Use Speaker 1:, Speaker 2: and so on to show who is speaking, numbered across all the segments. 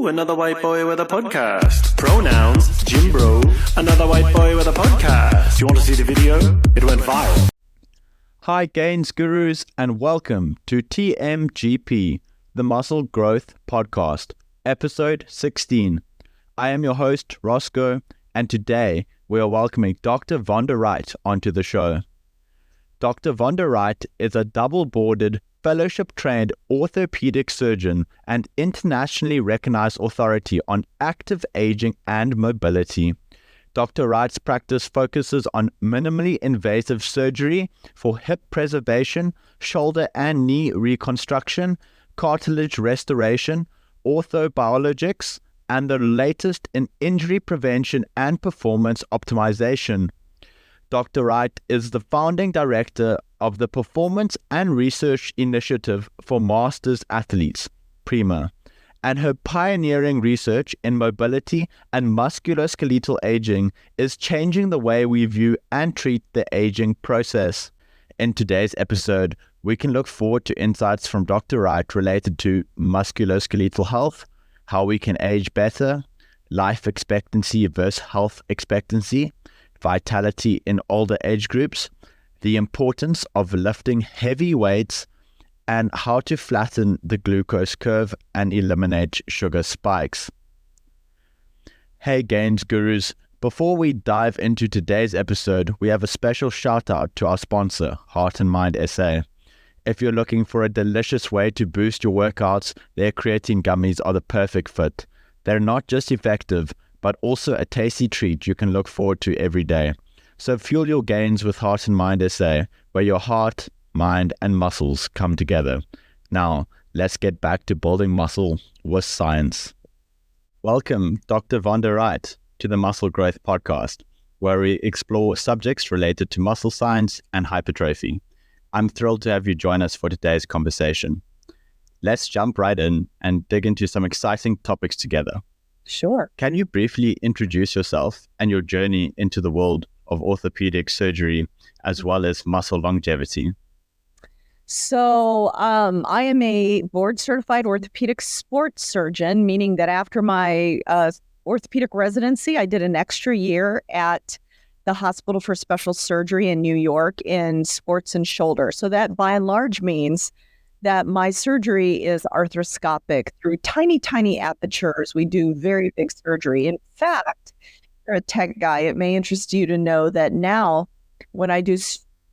Speaker 1: Ooh, another white boy with a podcast. Pronouns, Jim Bro. Another white boy with a podcast. You want to see the video? It went viral.
Speaker 2: Hi Gains Gurus and welcome to TMGP, the Muscle Growth Podcast, episode 16. I am your host, Roscoe, and today we are welcoming Dr. Vonda Wright onto the show. Dr. Vonda Wright is a double-boarded, fellowship-trained orthopedic surgeon and internationally recognized authority on active aging and mobility. Dr. Wright's practice focuses on minimally invasive surgery for hip preservation, shoulder and knee reconstruction, cartilage restoration, orthobiologics, and the latest in injury prevention and performance optimization. Dr. Wright is the founding director of the Performance and Research Initiative for Masters Athletes, PRIMA, and her pioneering research in mobility and musculoskeletal aging is changing the way we view and treat the aging process. In today's episode, we can look forward to insights from Dr. Wright related to musculoskeletal health, how we can age better, life expectancy versus health expectancy, vitality in older age groups, the importance of lifting heavy weights, and how to flatten the glucose curve and eliminate sugar spikes. Hey Gains Gurus, before we dive into today's episode, we have a special shout out to our sponsor, Heart and Mind SA. If you're looking for a delicious way to boost your workouts, their creatine gummies are the perfect fit. They're not just effective, but also a tasty treat you can look forward to every day. So fuel your gains with Heart and Mind SA, where your heart, mind, and muscles come together. Now, let's get back to building muscle with science. Welcome, Dr. Vonda Wright, to the Muscle Growth Podcast, where we explore subjects related to muscle science and hypertrophy. I'm thrilled to have you join us for today's conversation. Let's jump right in and dig into some exciting topics together.
Speaker 3: Sure.
Speaker 2: Can you briefly introduce yourself and your journey into the world of orthopedic surgery as well as muscle longevity?
Speaker 3: So I am a board-certified orthopedic sports surgeon, meaning that after my orthopedic residency, I did an extra year at the Hospital for Special Surgery in New York in sports and shoulder. So that by and large means that my surgery is arthroscopic through tiny, tiny apertures. We do very big surgery. In fact, you're a tech guy, it may interest you to know that now when I do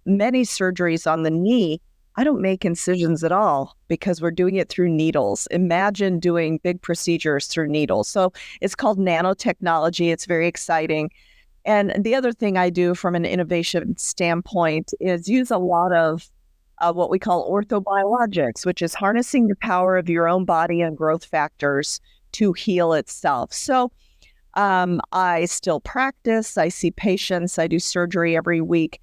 Speaker 3: many surgeries on the knee, I don't make incisions at all because we're doing it through needles. Imagine doing big procedures through needles. So it's called nanotechnology. It's very exciting. And the other thing I do from an innovation standpoint is use a lot of what we call orthobiologics, which is harnessing the power of your own body and growth factors to heal itself. So I still practice, I see patients, I do surgery every week.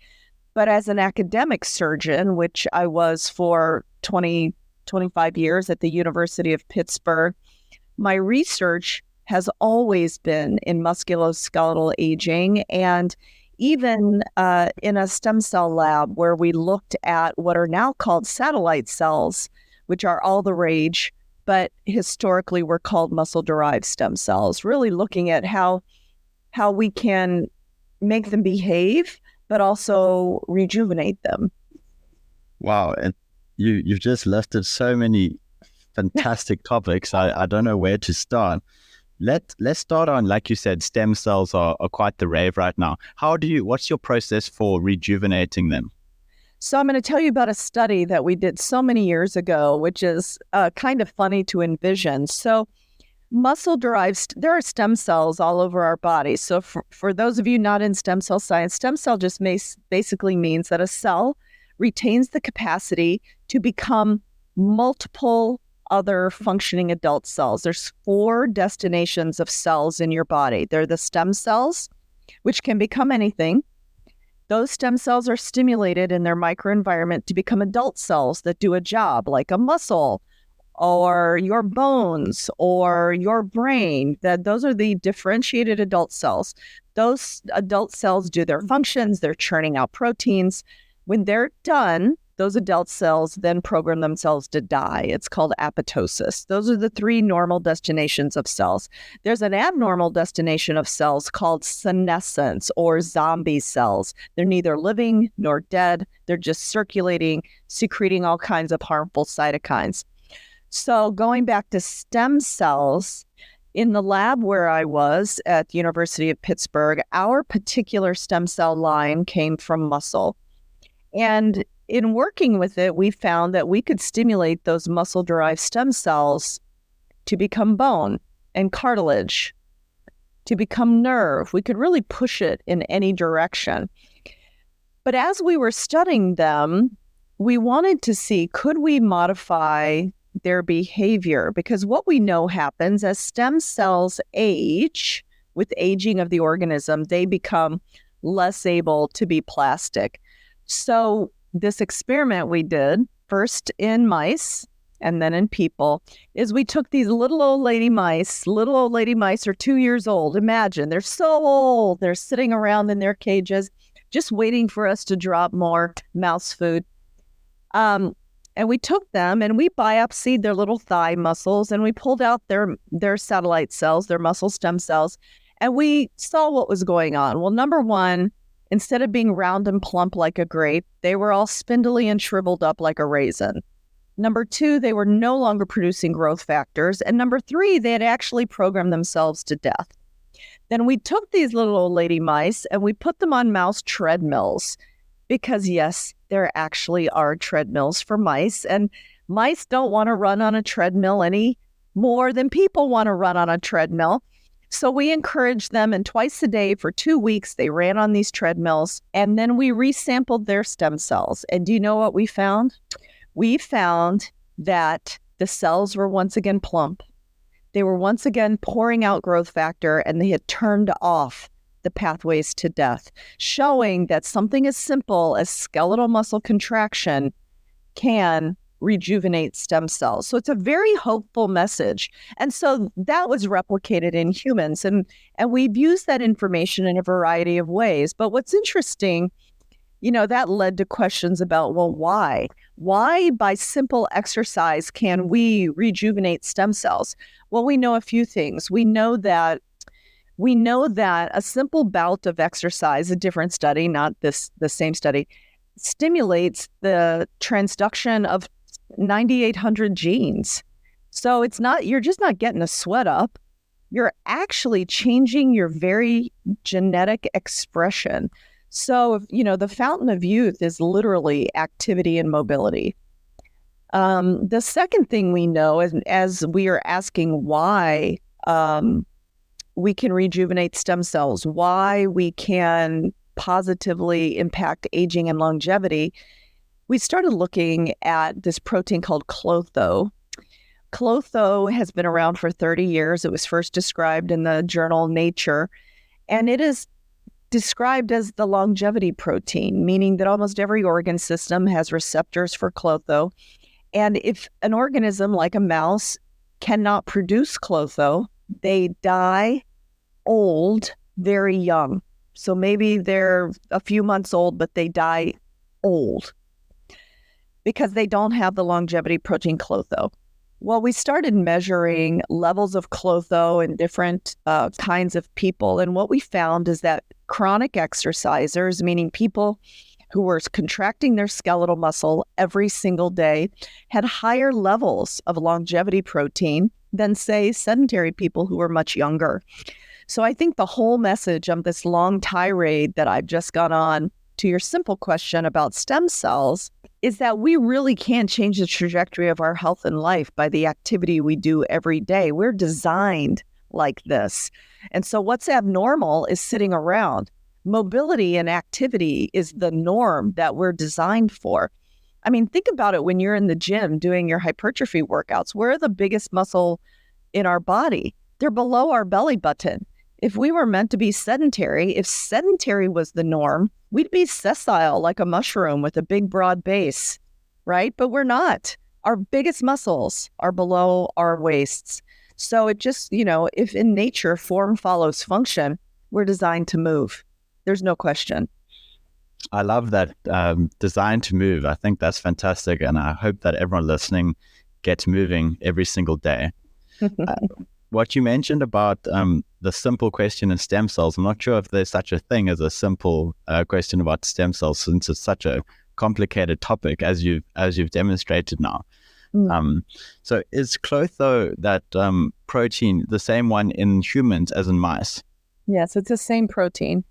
Speaker 3: But as an academic surgeon, which I was for 25 years at the University of Pittsburgh, my research has always been in musculoskeletal aging, and even in a stem cell lab where we looked at what are now called satellite cells, which are all the rage, but historically were called muscle-derived stem cells, really looking at how we can make them behave, but also rejuvenate them.
Speaker 2: Wow, and you've just listed so many fantastic topics. I don't know where to start. Let's start on, like you said, stem cells are quite the rave right now. What's your process for rejuvenating them?
Speaker 3: So I'm going to tell you about a study that we did so many years ago, which is kind of funny to envision. So muscle-derived, there are stem cells all over our body. So for those of you not in stem cell science, stem cell just basically means that a cell retains the capacity to become multiple other functioning adult cells. There's 4 destinations of cells in your body. They're the stem cells, which can become anything. Those stem cells are stimulated in their microenvironment to become adult cells that do a job, like a muscle or your bones or your brain. Those are the differentiated adult cells. Those adult cells do their functions. They're churning out proteins. When they're done, those adult cells then program themselves to die. It's called apoptosis. Those are the 3 normal destinations of cells. There's an abnormal destination of cells called senescence or zombie cells. They're neither living nor dead. They're just circulating, secreting all kinds of harmful cytokines. So going back to stem cells, in the lab where I was at the University of Pittsburgh, our particular stem cell line came from muscle. And in working with it, we found that we could stimulate those muscle-derived stem cells to become bone and cartilage, to become nerve. We could really push it in any direction. But as we were studying them, we wanted to see, could we modify their behavior? Because what we know happens as stem cells age, with aging of the organism, they become less able to be plastic. So this experiment we did, first in mice and then in people, is we took these little old lady mice. Little old lady mice are 2 years old. Imagine, they're so old. They're sitting around in their cages, just waiting for us to drop more mouse food. And we took them and we biopsied their little thigh muscles and we pulled out their satellite cells, their muscle stem cells, and we saw what was going on. Well, number one, instead of being round and plump like a grape, they were all spindly and shriveled up like a raisin. Number two, they were no longer producing growth factors. And number three, they had actually programmed themselves to death. Then we took these little old lady mice and we put them on mouse treadmills because, yes, there actually are treadmills for mice. And mice don't want to run on a treadmill any more than people want to run on a treadmill. So we encouraged them, and twice a day for 2 weeks, they ran on these treadmills, and then we resampled their stem cells. And do you know what we found? We found that the cells were once again plump. They were once again pouring out growth factor, and they had turned off the pathways to death, showing that something as simple as skeletal muscle contraction can rejuvenate stem cells. So it's a very hopeful message. And so that was replicated in humans. And we've used that information in a variety of ways. But what's interesting, that led to questions about, well, why? Why by simple exercise can we rejuvenate stem cells? Well, we know a few things. We know that a simple bout of exercise, a different study, not the same study, stimulates the transduction of 9,800 genes. So you're just not getting a sweat up. You're actually changing your very genetic expression. So, the fountain of youth is literally activity and mobility. The second thing we know is, as we are asking why we can rejuvenate stem cells, why we can positively impact aging and longevity, we started looking at this protein called klotho. Klotho has been around for 30 years. It was first described in the journal Nature, and it is described as the longevity protein, meaning that almost every organ system has receptors for klotho. And if an organism like a mouse cannot produce klotho, they die old, very young. So maybe they're a few months old, but they die old because they don't have the longevity protein klotho. Well, we started measuring levels of klotho in different kinds of people. And what we found is that chronic exercisers, meaning people who were contracting their skeletal muscle every single day, had higher levels of longevity protein than, say, sedentary people who were much younger. So I think the whole message of this long tirade that I've just gone on to your simple question about stem cells is that we really can change the trajectory of our health and life by the activity we do every day. We're designed like this. And so what's abnormal is sitting around. Mobility and activity is the norm that we're designed for. I mean, think about it when you're in the gym doing your hypertrophy workouts. Where are the biggest muscle in our body? They're below our belly button. If we were meant to be sedentary, if sedentary was the norm, we'd be sessile like a mushroom with a big broad base, right? But we're not. Our biggest muscles are below our waists. So it just, if in nature form follows function, we're designed to move. There's no question.
Speaker 2: I love that design to move. I think that's fantastic. And I hope that everyone listening gets moving every single day. What you mentioned about the simple question in stem cells, I'm not sure if there's such a thing as a simple question about stem cells, since it's such a complicated topic, as you've demonstrated now. So is Clotho, that protein, the same one in humans as in mice?
Speaker 3: Yes, it's the same protein.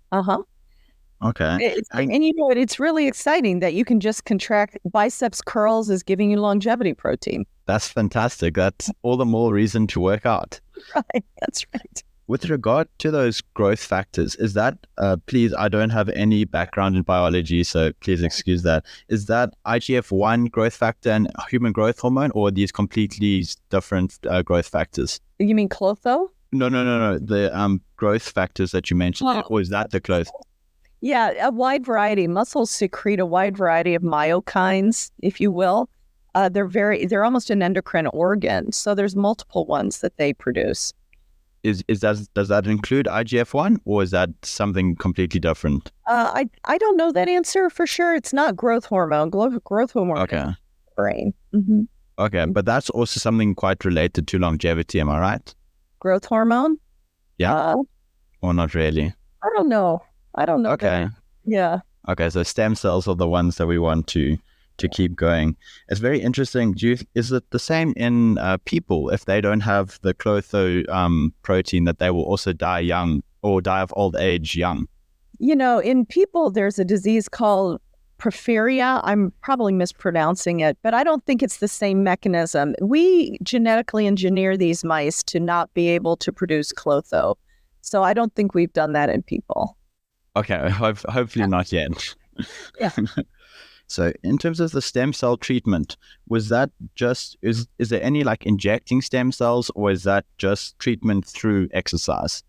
Speaker 2: Okay.
Speaker 3: And you know what? It's really exciting that you can just contract biceps curls is giving you longevity protein.
Speaker 2: That's fantastic. That's all the more reason to work out.
Speaker 3: Right. That's right.
Speaker 2: With regard to those growth factors, is that, please, I don't have any background in biology, so please excuse that. Is that IGF-1 growth factor and human growth hormone, or are these completely different growth factors?
Speaker 3: You mean Clotho?
Speaker 2: No. The growth factors that you mentioned, or is that the growth?
Speaker 3: Yeah, a wide variety. Muscles secrete a wide variety of myokines, if you will. They're almost an endocrine organ, so there's multiple ones that they produce.
Speaker 2: Does that include IGF-1, or is that something completely different?
Speaker 3: I don't know that answer for sure. It's not growth hormone. Growth hormone.
Speaker 2: Okay.
Speaker 3: Is brain. Mm-hmm.
Speaker 2: Okay, but that's also something quite related to longevity. Am I right?
Speaker 3: Growth hormone?
Speaker 2: Yeah. Or not really?
Speaker 3: I don't know.
Speaker 2: Okay.
Speaker 3: Yeah.
Speaker 2: Okay, so stem cells are the ones that we want to keep going. It's very interesting. Is it the same in people? If they don't have the Clotho protein, that they will also die young or die of old age young?
Speaker 3: You know, in people, there's a disease called porphyria. I'm probably mispronouncing it, but I don't think it's the same mechanism. We genetically engineer these mice to not be able to produce Clotho. So I don't think we've done that in people.
Speaker 2: Okay, hopefully not yet.
Speaker 3: Yeah.
Speaker 2: So in terms of the stem cell treatment, was that just, is there any like injecting stem cells, or is that just treatment through exercise?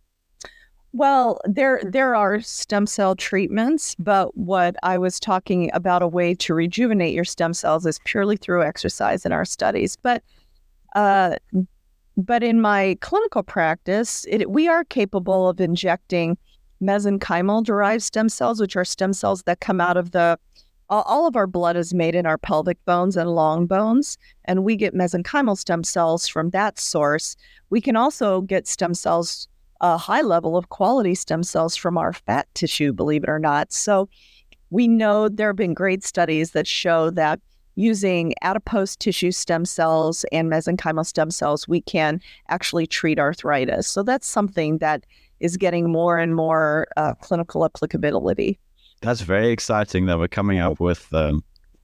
Speaker 3: Well, there are stem cell treatments, but what I was talking about, a way to rejuvenate your stem cells, is purely through exercise in our studies. But in my clinical practice, we are capable of injecting mesenchymal-derived stem cells, which are stem cells that come out of all of our blood is made in our pelvic bones and long bones, and we get mesenchymal stem cells from that source. We can also get stem cells, a high level of quality stem cells, from our fat tissue, believe it or not. So we know there have been great studies that show that using adipose tissue stem cells and mesenchymal stem cells, we can actually treat arthritis. So that's something that is getting more and more clinical applicability.
Speaker 2: That's very exciting that we're coming up with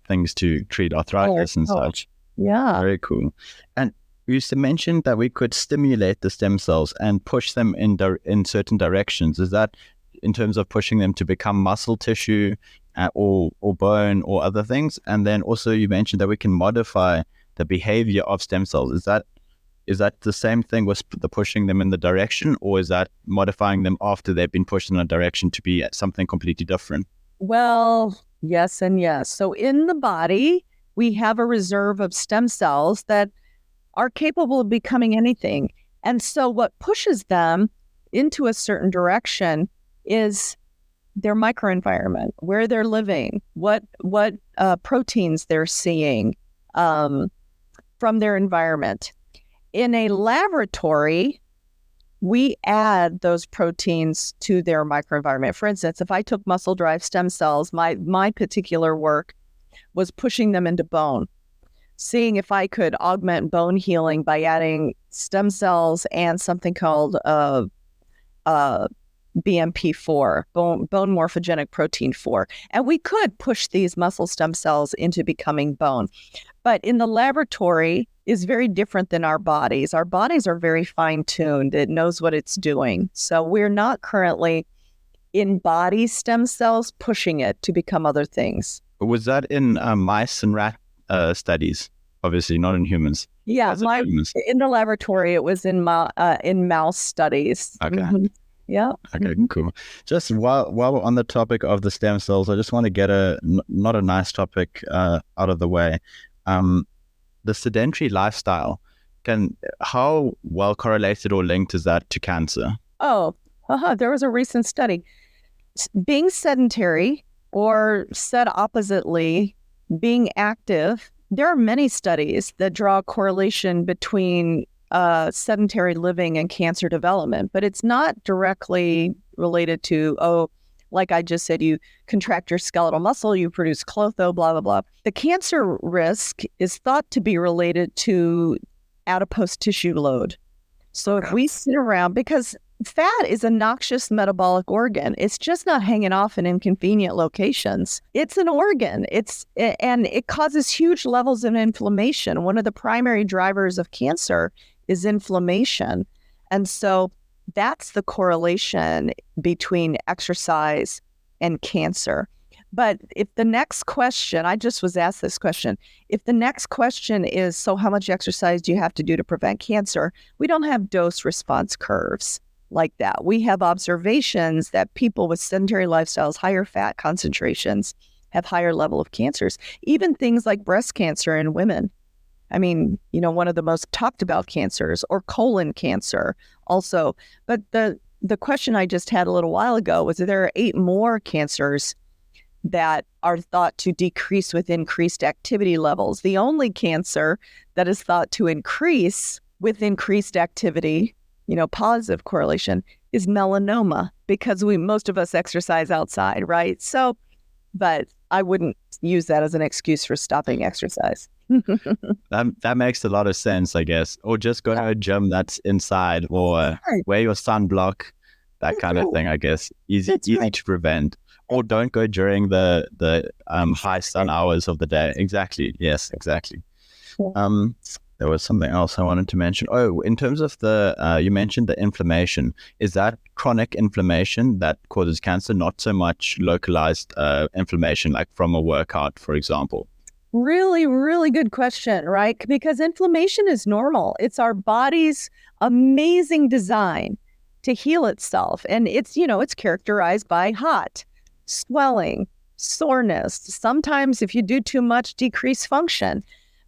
Speaker 2: things to treat arthritis and such.
Speaker 3: Yeah.
Speaker 2: Very cool. And you used to mention that we could stimulate the stem cells and push them in certain directions. Is that in terms of pushing them to become muscle tissue or bone or other things? And then also you mentioned that we can modify the behavior of stem cells. Is that the same thing with the pushing them in the direction, or is that modifying them after they've been pushed in a direction to be something completely different?
Speaker 3: Well, yes and yes. So in the body, we have a reserve of stem cells that are capable of becoming anything. And so what pushes them into a certain direction is their microenvironment, where they're living, what proteins they're seeing from their environment. In a laboratory, we add those proteins to their microenvironment. For instance, if I took muscle-derived stem cells, my particular work was pushing them into bone, seeing if I could augment bone healing by adding stem cells and something called BMP4, bone morphogenic protein 4. And we could push these muscle stem cells into becoming bone. But in the laboratory is very different than our bodies. Our bodies are very fine-tuned. It knows what it's doing. So we're not currently in body stem cells pushing it to become other things.
Speaker 2: Was that in mice and rat studies? Obviously not in humans.
Speaker 3: Yeah, in the laboratory, it was in mouse studies.
Speaker 2: Okay.
Speaker 3: Mm-hmm. Yeah.
Speaker 2: Okay, cool. Just while we're on the topic of the stem cells, I just want to get not a nice topic out of the way. The sedentary lifestyle, how well correlated or linked is that to cancer?
Speaker 3: There was a recent study. Being sedentary Or said oppositely, being active. There are many studies that draw a correlation between sedentary living and cancer development, but it's not directly related to, like I just said, you contract your skeletal muscle, you produce clotho, blah, blah, blah. The cancer risk is thought to be related to adipose tissue load. So if we sit around, because fat is a noxious metabolic organ. It's just not hanging off in inconvenient locations. It's an organ. And it causes huge levels of inflammation. One of the primary drivers of cancer is inflammation. And so that's the correlation between exercise and cancer. But if the next question, I just was asked this question, if the next question is, so how much exercise do you have to do to prevent cancer? We don't have dose response curves like that. We have observations that people with sedentary lifestyles, higher fat concentrations, have higher level of cancers, even things like breast cancer in women. I mean, one of the most talked about cancers, or colon cancer also. But the question I just had a little while ago was that there are 8 more cancers that are thought to decrease with increased activity levels. The only cancer that is thought to increase with increased activity, positive correlation, is melanoma, because most of us exercise outside, right? So, but I wouldn't use that as an excuse for stopping exercise.
Speaker 2: That makes a lot of sense, I guess. Or just go to a gym that's inside, or wear your sunblock, that kind of thing, I guess. Easy to prevent. Or don't go during the high sun hours of the day. Exactly. Yes, exactly. There was something else I wanted to mention. Oh, in terms of you mentioned the inflammation. Is that chronic inflammation that causes cancer, not so much localized inflammation, like from a workout, for example?
Speaker 3: Really, really good question, right? Because inflammation is normal. It's our body's amazing design to heal itself. And it's characterized by hot, swelling, soreness. Sometimes if you do too much, decreased function.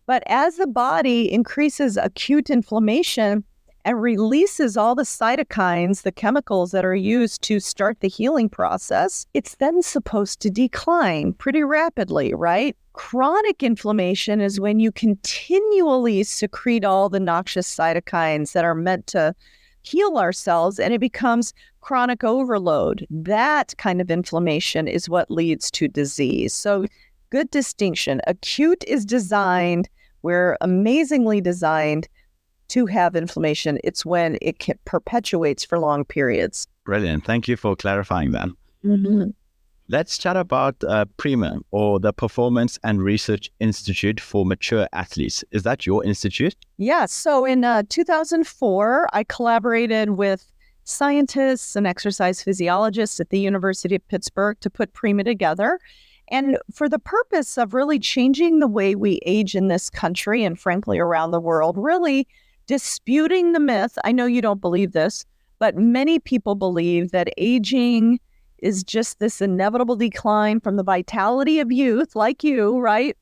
Speaker 3: But as the body increases acute inflammation and releases all the cytokines, the chemicals that are used to start the healing process, it's then supposed to decline pretty rapidly, right? Chronic inflammation is when you continually secrete all the noxious cytokines that are meant to heal our cells, and it becomes chronic overload. That kind of inflammation is what leads to disease. So good distinction. Acute is designed, we're amazingly designed to have inflammation. It's when it perpetuates for long periods.
Speaker 2: Brilliant. Thank you for clarifying that.
Speaker 3: Mm-hmm.
Speaker 2: Let's chat about PRIMA, or the Performance and Research Institute for Mature Athletes. Is that your institute?
Speaker 3: Yeah. So in 2004, I collaborated with scientists and exercise physiologists at the University of Pittsburgh to put PRIMA together. And for the purpose of really changing the way we age in this country and frankly around the world, really disputing the myth. I know you don't believe this, but many people believe that aging is just this inevitable decline from the vitality of youth, like you, right,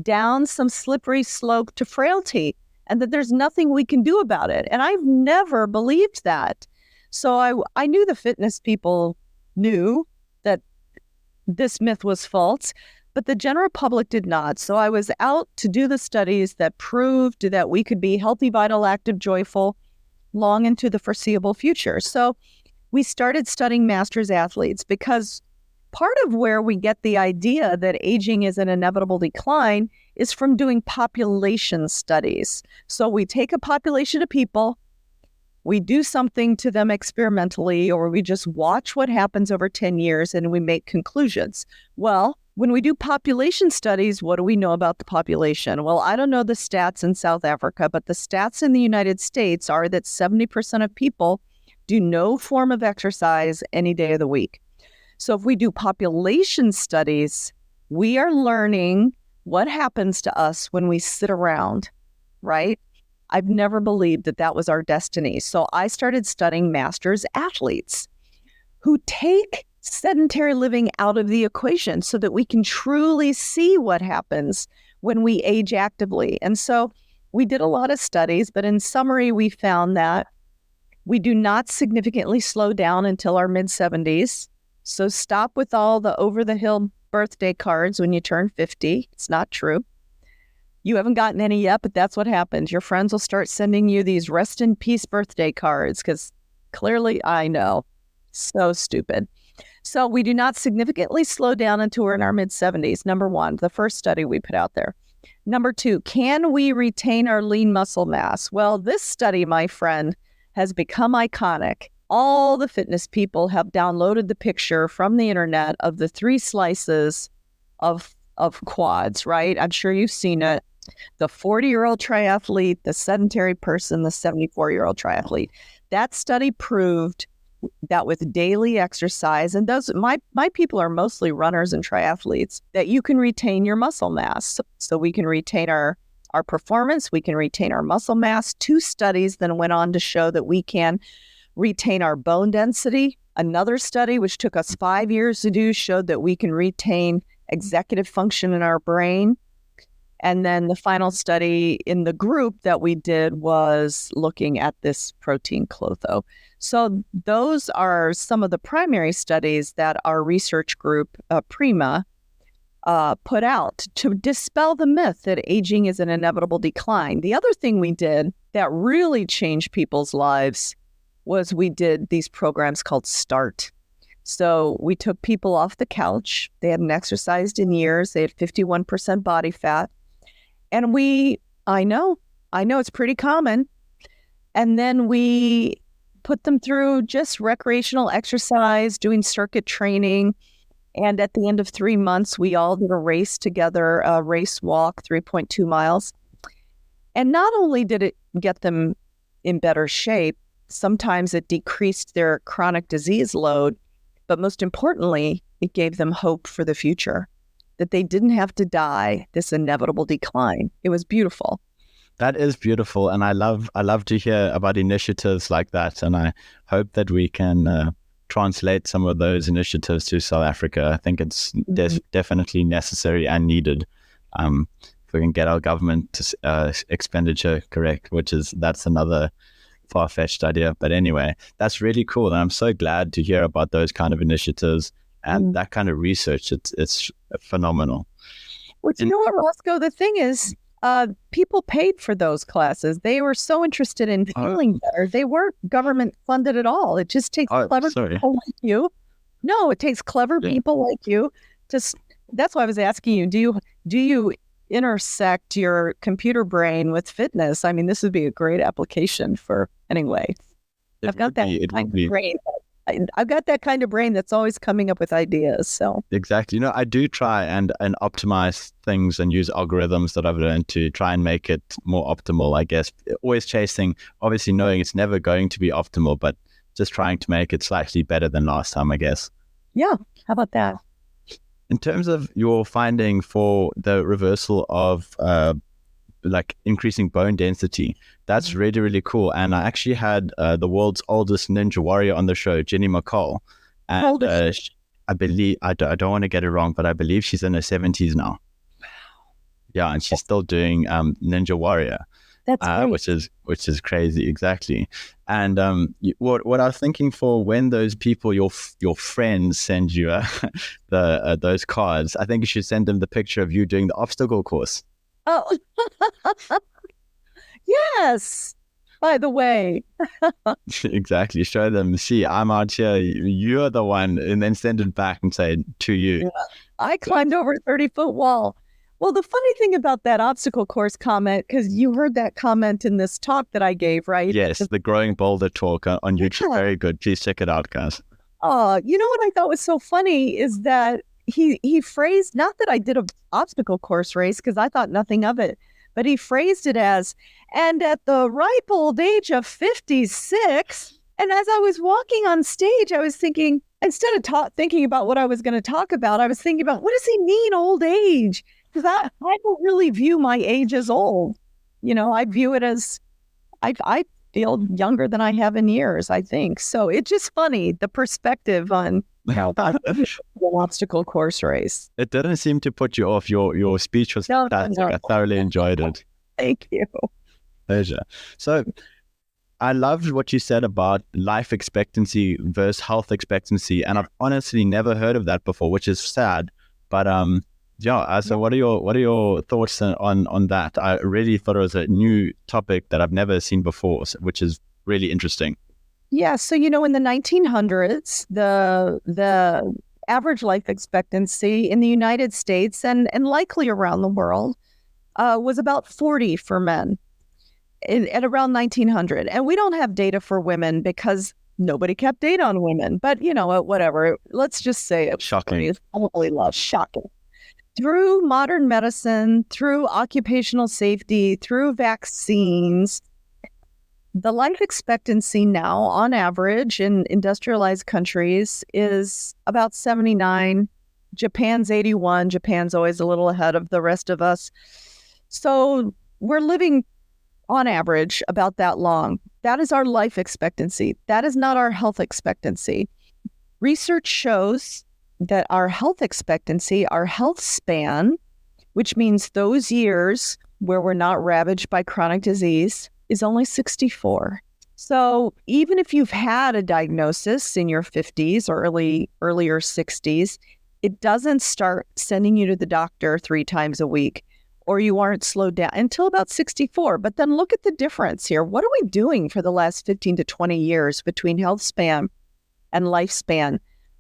Speaker 3: down some slippery slope to frailty, and that there's nothing we can do about it. And I've never believed that. So I knew the fitness people knew that this myth was false, but the general public did not. So I was out to do the studies that proved that we could be healthy, vital, active, joyful, long into the foreseeable future. So we started studying masters athletes, because part of where we get the idea that aging is an inevitable decline is from doing population studies. So we take a population of people, we do something to them experimentally, or we just watch what happens over 10 years and we make conclusions. Well, when we do population studies, what do we know about the population? Well, I don't know the stats in South Africa, but the stats in the United States are that 70% of people do no form of exercise any day of the week. So if we do population studies, we are learning what happens to us when we sit around, right? I've never believed that that was our destiny. So I started studying masters athletes who take sedentary living out of the equation so that we can truly see what happens when we age actively. And so we did a lot of studies, but in summary, we found that we do not significantly slow down until our mid-70s. So stop with all the over-the-hill birthday cards when you turn 50. It's not true. You haven't gotten any yet, but that's what happens. Your friends will start sending you these rest in peace birthday cards because clearly, I know, so stupid. So we do not significantly slow down until we're in our mid-70s. Number one, the first study we put out there. Number two, can we retain our lean muscle mass? Well, this study, my friend, has become iconic. All the fitness people have downloaded the picture from the internet of the 3 slices of quads, right? I'm sure you've seen it. The 40-year-old triathlete, the sedentary person, the 74-year-old triathlete. That study proved that with daily exercise, and those my people are mostly runners and triathletes, that you can retain your muscle mass. So we can retain our performance, we can retain our muscle mass. 2 studies then went on to show that we can retain our bone density. Another study, which took us 5 years to do, showed that we can retain executive function in our brain. And then the final study in the group that we did was looking at this protein clotho. So those are some of the primary studies that our research group, PRIMA, put out to dispel the myth that aging is an inevitable decline. The other thing we did that really changed people's lives was we did these programs called START. So we took people off the couch. They hadn't exercised in years. They had 51% body fat. And I know it's pretty common. And then we put them through just recreational exercise, doing circuit training. And at the end of 3 months, we all did a race together, a race walk, 3.2 miles. And not only did it get them in better shape, sometimes it decreased their chronic disease load, but most importantly, it gave them hope for the future, that they didn't have to die this inevitable decline. It was beautiful.
Speaker 2: That is beautiful, and I love to hear about initiatives like that, and I hope that we can translate some of those initiatives to South Africa. I think it's definitely necessary and needed. If we can get our government expenditure correct, that's another far-fetched idea. But anyway, that's really cool, and I'm so glad to hear about those kind of initiatives and that kind of research. It's phenomenal.
Speaker 3: Well, you know what, Roscoe? The thing is, people paid for those classes. They were so interested in feeling better. They weren't government funded at all. It just takes clever people like you. No, it takes clever people like you. That's why I was asking you, do you intersect your computer brain with fitness? I mean, this would be a great application for, anyway. I've got that kind of brain that's always coming up with ideas. So
Speaker 2: exactly. I do try and optimize things and use algorithms that I've learned to try and make it more optimal, I guess. Always chasing, obviously knowing it's never going to be optimal, but just trying to make it slightly better than last time, I guess.
Speaker 3: Yeah. How about that?
Speaker 2: In terms of your finding for the reversal of like increasing bone density, that's really, really cool. And I actually had the world's oldest ninja warrior on the show, Jenny McCall. And I believe, I don't want to get it wrong, but I believe she's in her 70s now. Wow. Yeah, and she's still doing Ninja Warrior.
Speaker 3: That's great.
Speaker 2: Which is crazy, exactly. And what I was thinking, for when those people, your friends, send you those cards, I think you should send them the picture of you doing the obstacle course.
Speaker 3: Oh, yes. By the way.
Speaker 2: Exactly. Show them, see, I'm out here, you're the one, and then send it back and say to you.
Speaker 3: Yeah. I climbed over a 30-foot wall. Well, the funny thing about that obstacle course comment, because you heard that comment in this talk that I gave, right?
Speaker 2: Yes, the Growing Boulder talk on YouTube. Yeah. Very good. Please check it out, guys.
Speaker 3: You know what I thought was so funny is that he phrased, not that I did an obstacle course race, because I thought nothing of it, but he phrased it as, and at the ripe old age of 56, and as I was walking on stage, I was thinking, instead of thinking about what I was going to talk about, I was thinking about, what does he mean, old age? Because I don't really view my age as old. I view it as, I feel younger than I have in years, I think. So it's just funny, the perspective on the obstacle course race.
Speaker 2: It didn't seem to put you off. Your speech was fantastic. No. I thoroughly enjoyed it.
Speaker 3: Thank you.
Speaker 2: Pleasure. So I loved what you said about life expectancy versus health expectancy. And I've honestly never heard of that before, which is sad. But so what are your thoughts on that? I really thought it was a new topic that I've never seen before, which is really interesting.
Speaker 3: Yeah, so in the 1900s, the average life expectancy in the United States and likely around the world was about 40 for men at around 1900. And we don't have data for women because nobody kept data on women. But, whatever. Let's just say it.
Speaker 2: Shocking.
Speaker 3: It's probably shocking. Through modern medicine, through occupational safety, through vaccines, the life expectancy now, on average, in industrialized countries is about 79. Japan's 81. Japan's always a little ahead of the rest of us. So we're living, on average, about that long. That is our life expectancy. That is not our health expectancy. Research shows that our health expectancy, our health span, which means those years where we're not ravaged by chronic disease, is only 64. So even if you've had a diagnosis in your 50s or earlier 60s, it doesn't start sending you to the doctor 3 times a week, or you aren't slowed down until about 64. But then look at the difference here. What are we doing for the last 15 to 20 years between health span and lifespan?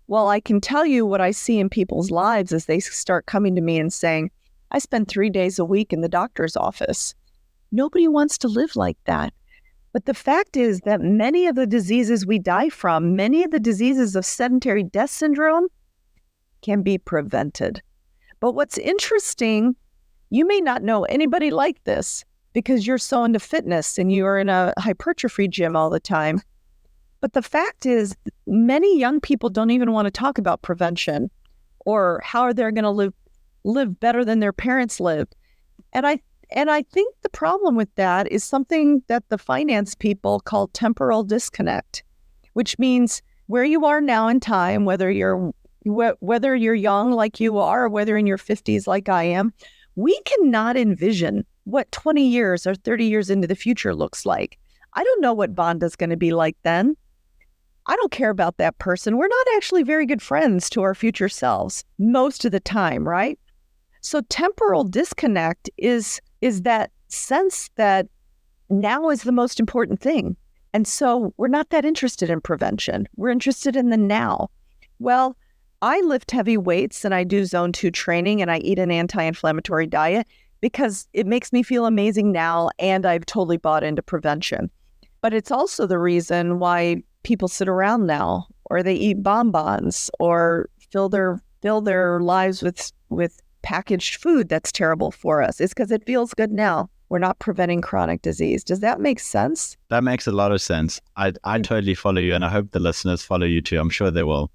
Speaker 3: Well, I can tell you what I see in people's lives as they start coming to me and saying, I spend 3 days a week in the doctor's office. Nobody wants to live like that. But the fact is that many of the diseases we die from, many of the diseases of sedentary death syndrome can be prevented. But what's interesting, you may not know anybody like this because you're so into fitness and you're in a hypertrophy gym all the time. But the fact is, many young people don't even want to talk about prevention or how they're going to live better than their parents lived. And I think the problem with that is something that the finance people call temporal disconnect, which means where you are now in time, whether you're young like you are or whether in your 50s like I am, we cannot envision what 20 years or 30 years into the future looks like. I don't know what Vonda's going to be like then. I don't care about that person. We're not actually very good friends to our future selves most of the time, right? So temporal disconnect is that sense that now is the most important thing. And so we're not that interested in prevention. We're interested in the now. Well, I lift heavy weights and I do zone 2 training and I eat an anti-inflammatory diet because it makes me feel amazing now and I've totally bought into prevention. But it's also the reason why people sit around now or they eat bonbons or fill their lives with packaged food that's terrible for us. It's because it feels good now. We're not preventing chronic disease. Does that make sense?
Speaker 2: That makes a lot of sense. I totally follow you, and I hope the listeners follow you too. I'm sure they will.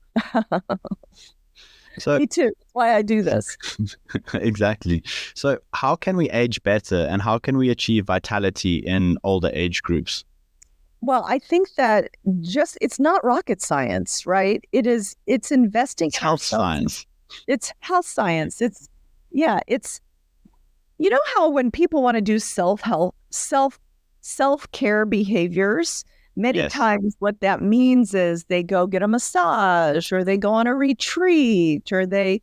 Speaker 2: So,
Speaker 3: me too. That's why I do this.
Speaker 2: Exactly. So how can we age better and how can we achieve vitality in older age groups?
Speaker 3: Well, I think that it's not rocket science, right? It's investing.
Speaker 2: It's health science.
Speaker 3: It's health science. It's you know how when people want to do self-care behaviors, many times what that means is they go get a massage or they go on a retreat or they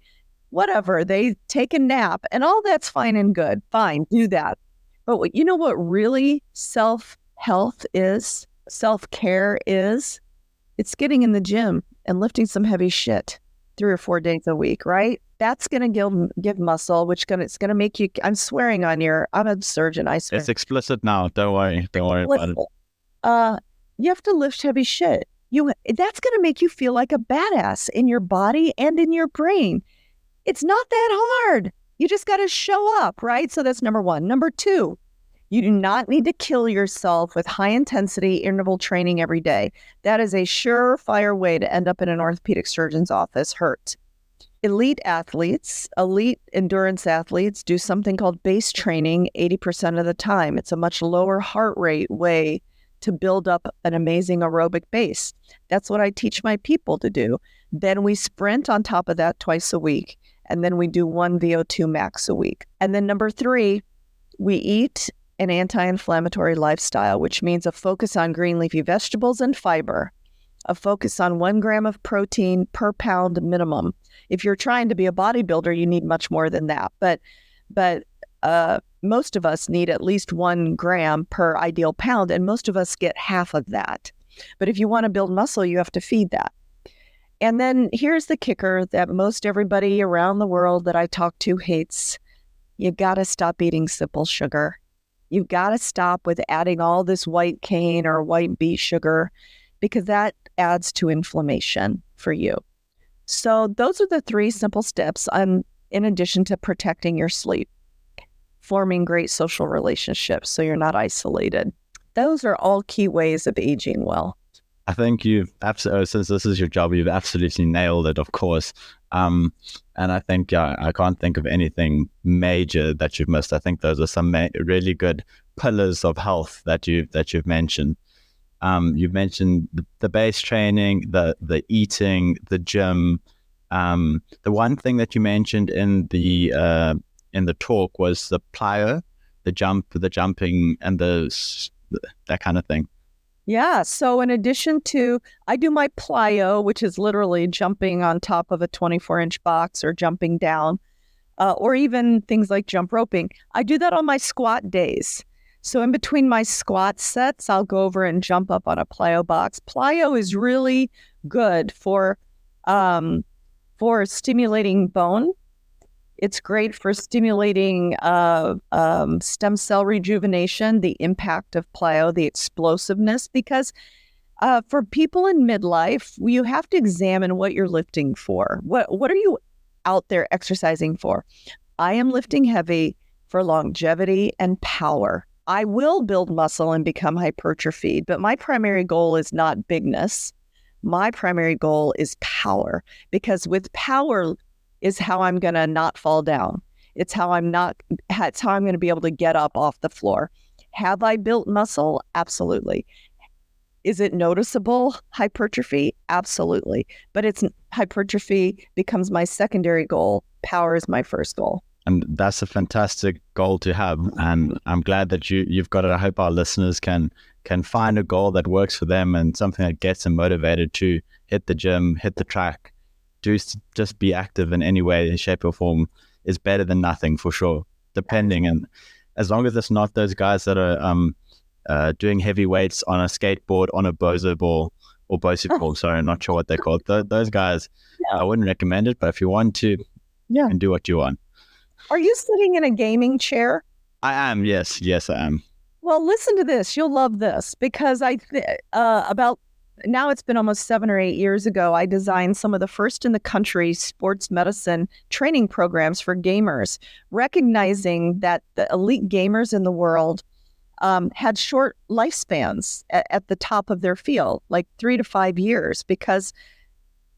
Speaker 3: take a nap, and all that's fine and good. Fine, do that. But what really self-health is, self-care is? It's getting in the gym and lifting some heavy shit 3 or 4 days a week, right? That's going to give muscle, it's going to make you, I'm swearing on I'm a surgeon, I swear.
Speaker 2: It's explicit now. Don't worry about it.
Speaker 3: You have to lift heavy shit. That's going to make you feel like a badass in your body and in your brain. It's not that hard. You just got to show up, right? So that's number 1. Number 2, you do not need to kill yourself with high-intensity interval training every day. That is a surefire way to end up in an orthopedic surgeon's office hurt. Elite endurance athletes do something called base training 80% of the time. It's a much lower heart rate way to build up an amazing aerobic base. That's what I teach my people to do. Then we sprint on top of that twice a week, and then we do 1 VO2 max a week. And then number 3, we eat an anti-inflammatory lifestyle, which means a focus on green leafy vegetables and fiber. a focus on 1 gram of protein per pound minimum. If you're trying to be a bodybuilder, you need much more than that. But most of us need at least 1 gram per ideal pound, and most of us get half of that. But if you want to build muscle, you have to feed that. And then here's the kicker that most everybody around the world that I talk to hates. You got to stop eating simple sugar. You've got to stop with adding all this white cane or white beet sugar, because that adds to inflammation for you. So those are the 3 simple steps in addition to protecting your sleep, forming great social relationships so you're not isolated. Those are all key ways of aging well.
Speaker 2: I think you've absolutely, since this is your job, you've absolutely nailed it, of course. And I think I can't think of anything major that you've missed. I think those are some really good pillars of health that you've mentioned. You've mentioned the base training, the eating, the gym. The one thing that you mentioned in the talk was the plyo, the jumping, and that kind of thing.
Speaker 3: Yeah. So in addition to, I do my plyo, which is literally jumping on top of a 24-inch box or jumping down, or even things like jump roping. I do that on my squat days. So in between my squat sets, I'll go over and jump up on a plyo box. Plyo is really good for stimulating bone. It's great for stimulating stem cell rejuvenation, the impact of plyo, the explosiveness, because for people in midlife, you have to examine what you're lifting for. What are you out there exercising for? I am lifting heavy for longevity and power. I will build muscle and become hypertrophied, but my primary goal is not bigness. My primary goal is power, because with power is how I'm going to not fall down. It's how I'm going to be able to get up off the floor. Have I built muscle? Absolutely. Is it noticeable hypertrophy? Absolutely. But hypertrophy becomes my secondary goal. Power is my first goal.
Speaker 2: And that's a fantastic goal to have. And I'm glad that you've got it. I hope our listeners can find a goal that works for them and something that gets them motivated to hit the gym, hit the track. Just be active in any way, shape or form is better than nothing, for sure, depending. And as long as it's not those guys that are doing heavy weights on a skateboard, on a bozo ball or BOSU ball, sorry, I'm not sure what they're called. Those guys, I wouldn't recommend it, but if you want to, you can do what you want.
Speaker 3: Are you sitting in a gaming chair?
Speaker 2: I am, yes, I am.
Speaker 3: Well, listen to this. You'll love this, because now it's been almost 7 or 8 years ago, I designed some of the first in the country sports medicine training programs for gamers, recognizing that the elite gamers in the world had short lifespans at the top of their field, like 3 to 5 years, because,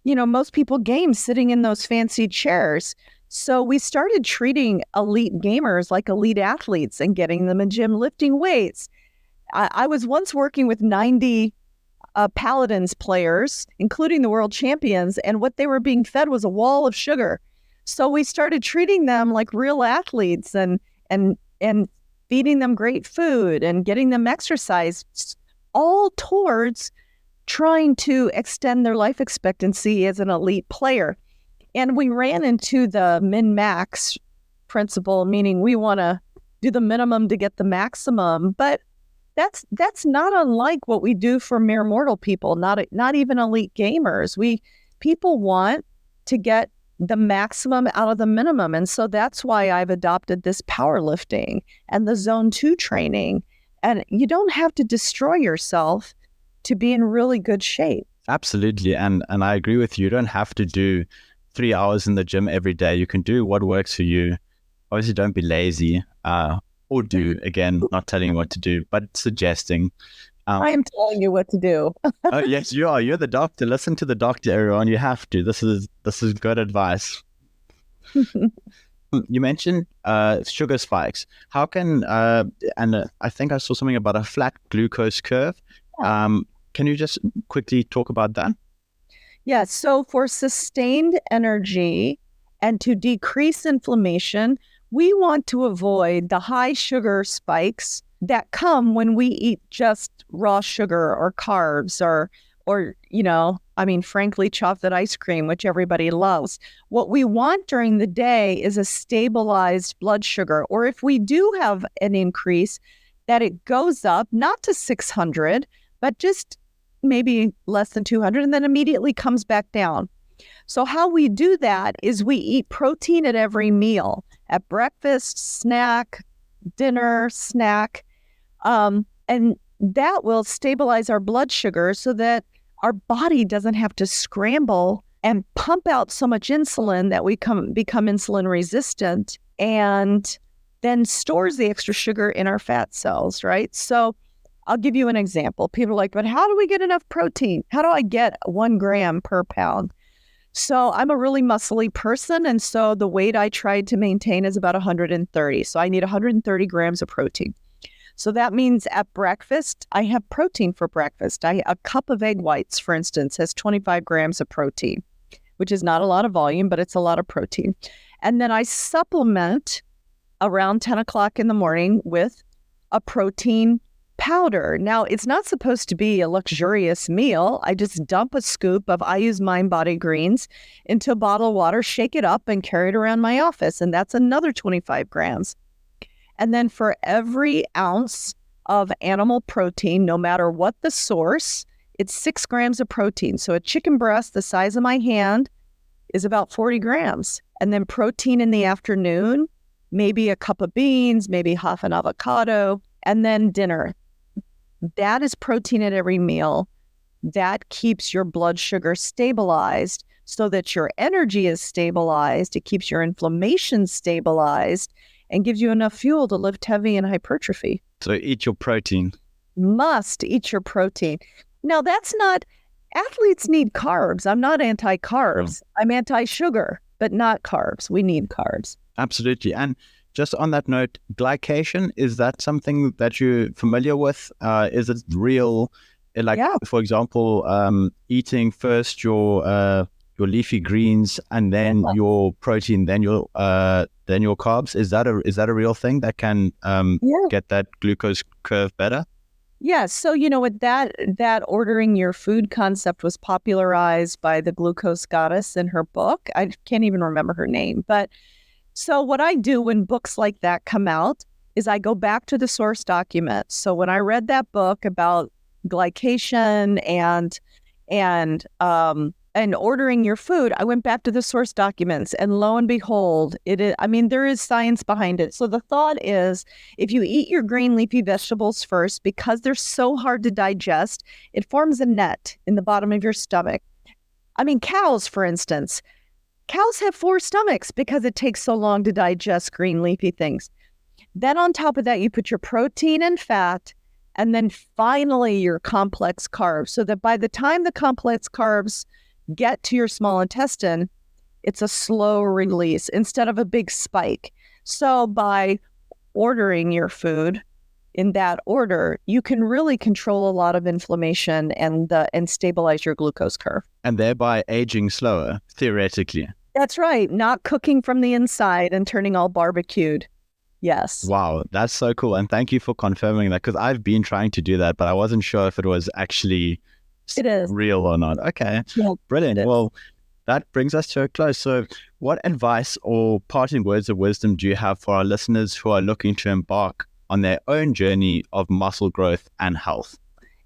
Speaker 3: most people game sitting in those fancy chairs. So we started treating elite gamers like elite athletes and getting them in gym lifting weights. I was once working with 90 Paladins players, including the world champions, and what they were being fed was a wall of sugar. So we started treating them like real athletes and feeding them great food and getting them exercise, all towards trying to extend their life expectancy as an elite player. And we ran into the min-max principle, meaning we want to do the minimum to get the maximum, but that's not unlike what we do for mere mortal people, not even elite gamers. People want to get the maximum out of the minimum. And so that's why I've adopted this powerlifting and the zone 2 training. And you don't have to destroy yourself to be in really good shape.
Speaker 2: Absolutely. And I agree with you. You don't have to do 3 hours in the gym every day. You can do what works for you. Obviously, don't be lazy. Or do, again, not telling you what to do, but suggesting.
Speaker 3: I am telling you what to do.
Speaker 2: Oh, yes, you are. You're the doctor. Listen to the doctor, everyone. You have to. This is good advice. You mentioned sugar spikes. How can, and I think I saw something about a flat glucose curve.
Speaker 3: Yeah.
Speaker 2: Can you just quickly talk about that?
Speaker 3: Yeah, so for sustained energy and to decrease inflammation, we want to avoid the high sugar spikes that come when we eat just raw sugar or carbs or, frankly, chocolate ice cream, which everybody loves. What we want during the day is a stabilized blood sugar, or if we do have an increase, that it goes up, not to 600, but just maybe less than 200, and then immediately comes back down. So how we do that is we eat protein at every meal, at breakfast, snack, dinner, snack, and that will stabilize our blood sugar so that our body doesn't have to scramble and pump out so much insulin that we become insulin resistant, and then stores the extra sugar in our fat cells, right? So I'll give you an example. People are like, but how do we get enough protein? How do I get 1 gram per pound? So I'm a really muscly person, and so the weight I tried to maintain is about 130. So I need 130 grams of protein. So that means at breakfast, I have protein for breakfast. A cup of egg whites, for instance, has 25 grams of protein, which is not a lot of volume, but it's a lot of protein. And then I supplement around 10 o'clock in the morning with a protein powder. Now, it's not supposed to be a luxurious meal. I just dump a scoop I use Mind Body Greens into a bottle of water, shake it up, and carry it around my office. And that's another 25 grams. And then for every ounce of animal protein, no matter what the source, it's 6 grams of protein. So a chicken breast the size of my hand is about 40 grams. And then protein in the afternoon, maybe a cup of beans, maybe half an avocado, and then dinner. That is protein at every meal. That keeps your blood sugar stabilized so that your energy is stabilized. It keeps your inflammation stabilized and gives you enough fuel to lift heavy and hypertrophy.
Speaker 2: So eat your protein.
Speaker 3: Must eat your protein. Now, athletes need carbs. I'm not anti-carbs. I'm anti-sugar, but not carbs. We need carbs.
Speaker 2: Absolutely. And just on that note, glycation, is that something that you're familiar with? Is it real? For example, eating first your leafy greens and then your protein, then your carbs. Is that a real thing that can get that glucose curve better?
Speaker 3: Yeah. So, with that ordering your food concept was popularized by the glucose goddess in her book. I can't even remember her name. But so what I do when books like that come out is I go back to the source document. So when I read that book about glycation and ordering your food, I went back to the source documents, and lo and behold, there is science behind it. So the thought is, if you eat your green leafy vegetables first, because they're so hard to digest, it forms a net in the bottom of your stomach. Cows, for instance, cows have 4 stomachs because it takes so long to digest green leafy things. Then on top of that, you put your protein and fat, and then finally your complex carbs, so that by the time the complex carbs get to your small intestine, it's a slow release instead of a big spike. So by ordering your food in that order, you can really control a lot of inflammation and stabilize your glucose curve.
Speaker 2: And thereby aging slower, theoretically.
Speaker 3: That's right. Not cooking from the inside and turning all barbecued. Yes.
Speaker 2: Wow, that's so cool. And thank you for confirming that, because I've been trying to do that, but I wasn't sure if it was actually real or not. Okay, yeah, brilliant. Well, that brings us to a close. So what advice or parting words of wisdom do you have for our listeners who are looking to embark on their own journey of muscle growth and health?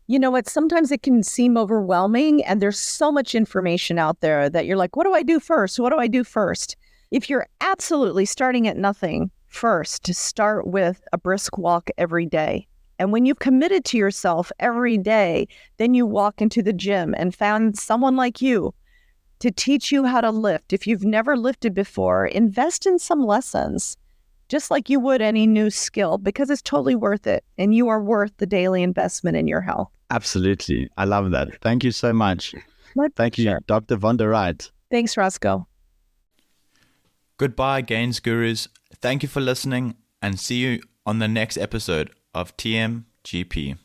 Speaker 3: You know what? Sometimes it can seem overwhelming, and there's so much information out there that you're like, what do I do first? What do I do first? If you're absolutely starting at nothing, first, to start with a brisk walk every day. And when you've committed to yourself every day, then you walk into the gym and found someone like you to teach you how to lift. If you've never lifted before, invest in some lessons, just like you would any new skill, because it's totally worth it. And you are worth the daily investment in your health.
Speaker 2: Absolutely. I love that. Thank you so much. Thank you, Dr. Vonda Wright.
Speaker 3: Thanks, Roscoe.
Speaker 4: Goodbye, Gains Gurus. Thank you for listening, and see you on the next episode of TMGP.